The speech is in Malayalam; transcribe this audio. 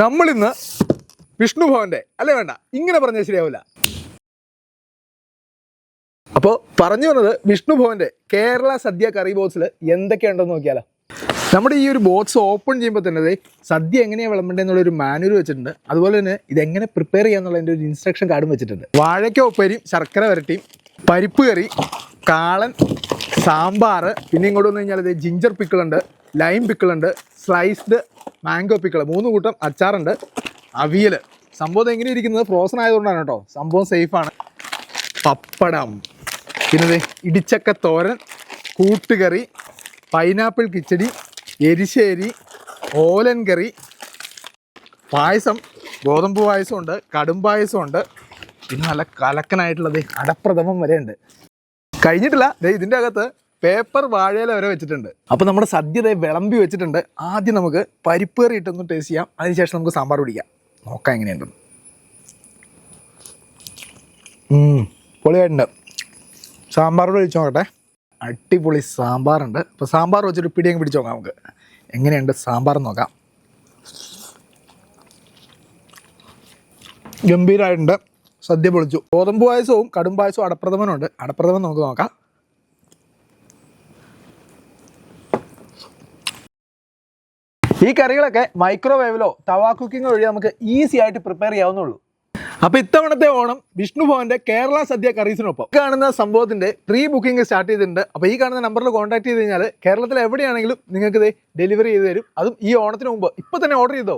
നമ്മളിന്ന് വിഷ്ണു ഭവന്റെ അല്ലേ വേണ്ട ഇങ്ങനെ പറഞ്ഞാൽ ശരിയാവില്ല. അപ്പോൾ പറഞ്ഞു വന്നത് വിഷ്ണു ഭവന്റെ കേരള സദ്യ കറി ബോക്സിൽ എന്തൊക്കെയുണ്ടെന്ന് നോക്കിയാലോ. നമ്മുടെ ഈ ഒരു ബോക്സ് ഓപ്പൺ ചെയ്യുമ്പോൾ തന്നെ സദ്യ എങ്ങനെയാണ് വിളമ്പേണ്ടതെന്നുള്ളൊരു മാനുവൽ വെച്ചിട്ടുണ്ട്. അതുപോലെ തന്നെ ഇതെങ്ങനെ പ്രിപ്പയർ ചെയ്യാന്നുള്ളതിൻ്റെ ഒരു ഇൻസ്ട്രക്ഷൻ കാർഡും വെച്ചിട്ടുണ്ട്. വാഴയ്ക്ക ഉപ്പേരിയും ശർക്കര വരട്ടിയും പരിപ്പ് കറി, കാളൻ, സാമ്പാർ, പിന്നെ ഇങ്ങോട്ട് വന്നു കഴിഞ്ഞാൽ ഇത് ജിഞ്ചർ പിക്കിളുണ്ട്, ലൈം പിക്കിളുണ്ട്, സ്ലൈസ്ഡ് മാംഗോ പിക്കിൾ, 3 കൂട്ടം അച്ചാറുണ്ട്, അവിയൽ. സംഭവം എങ്ങനെ ഇരിക്കുന്നത് ഫ്രോസൺ ആയതുകൊണ്ടാണ് കേട്ടോ, സംഭവം സേഫാണ്. പപ്പടം, പിന്നെ ഇടിച്ചക്ക തോരൻ, കൂട്ടുകറി, പൈനാപ്പിൾ കിച്ചടി, എരിശ്ശേരി, ഓലൻ കറി, പായസം, ഗോതമ്പ് പായസമുണ്ട്, കടും പായസമുണ്ട്, പിന്നെ നല്ല കലക്കനായിട്ടുള്ളത് അടപ്രഥമം വരെ ഉണ്ട്. കഴിഞ്ഞിട്ടില്ല, ഇതിൻ്റെ അകത്ത് പേപ്പർ വാഴയില വരെ വെച്ചിട്ടുണ്ട്. അപ്പോൾ നമ്മുടെ സദ്യ വിളമ്പി വെച്ചിട്ടുണ്ട്. ആദ്യം നമുക്ക് പരിപ്പ് കറി ഇട്ടൊന്ന് ടേസ്റ്റ് ചെയ്യാം, അതിനുശേഷം നമുക്ക് സാമ്പാർ പിടിക്കാം. നോക്കാം എങ്ങനെയുണ്ടെന്ന്. പൊളിയായിട്ടുണ്ട്. സാമ്പാറോട് കഴിച്ചു നോക്കട്ടെ. അടിപൊളി സാമ്പാറുണ്ട്. അപ്പോൾ സാമ്പാർ വെച്ചൊരു പിടി അങ്ങ് പിടിച്ച് നോക്കാം നമുക്ക് എങ്ങനെയുണ്ട് സാമ്പാർ നോക്കാം. ഗംഭീരമായിട്ടുണ്ട്. സദ്യ പൊളിച്ചു. ഗോതമ്പ് പായസവും കടും പായസവും അടപ്രഥമനുണ്ട്. അടപ്രഥമൻ നമുക്ക് നോക്കാം. ഈ കറികളൊക്കെ മൈക്രോവേവിലോ തവാ കുക്കിങ്ങോ വഴി നമുക്ക് ഈസി ആയിട്ട് പ്രിപ്പയർ ചെയ്യാവുന്നുള്ളൂ. അപ്പോൾ ഇത്തവണത്തെ ഓണം വിഷ്ണു ഭവന്റെ കേരള സദ്യ കറീസിനൊപ്പം കാണുന്ന സംഭവത്തിന്റെ പ്രീ ബുക്കിംഗ് സ്റ്റാർട്ട് ചെയ്തിട്ടുണ്ട്. അപ്പോൾ ഈ കാണുന്ന നമ്പറിൽ കോൺടാക്ട് ചെയ്ത് കഴിഞ്ഞാൽ കേരളത്തിൽ എവിടെയാണെങ്കിലും നിങ്ങൾക്ക് ഇത് ഡെലിവറി ചെയ്ത് തരും. അതും ഈ ഓണത്തിന് മുമ്പ്. ഇപ്പോൾ തന്നെ ഓർഡർ ചെയ്തോ.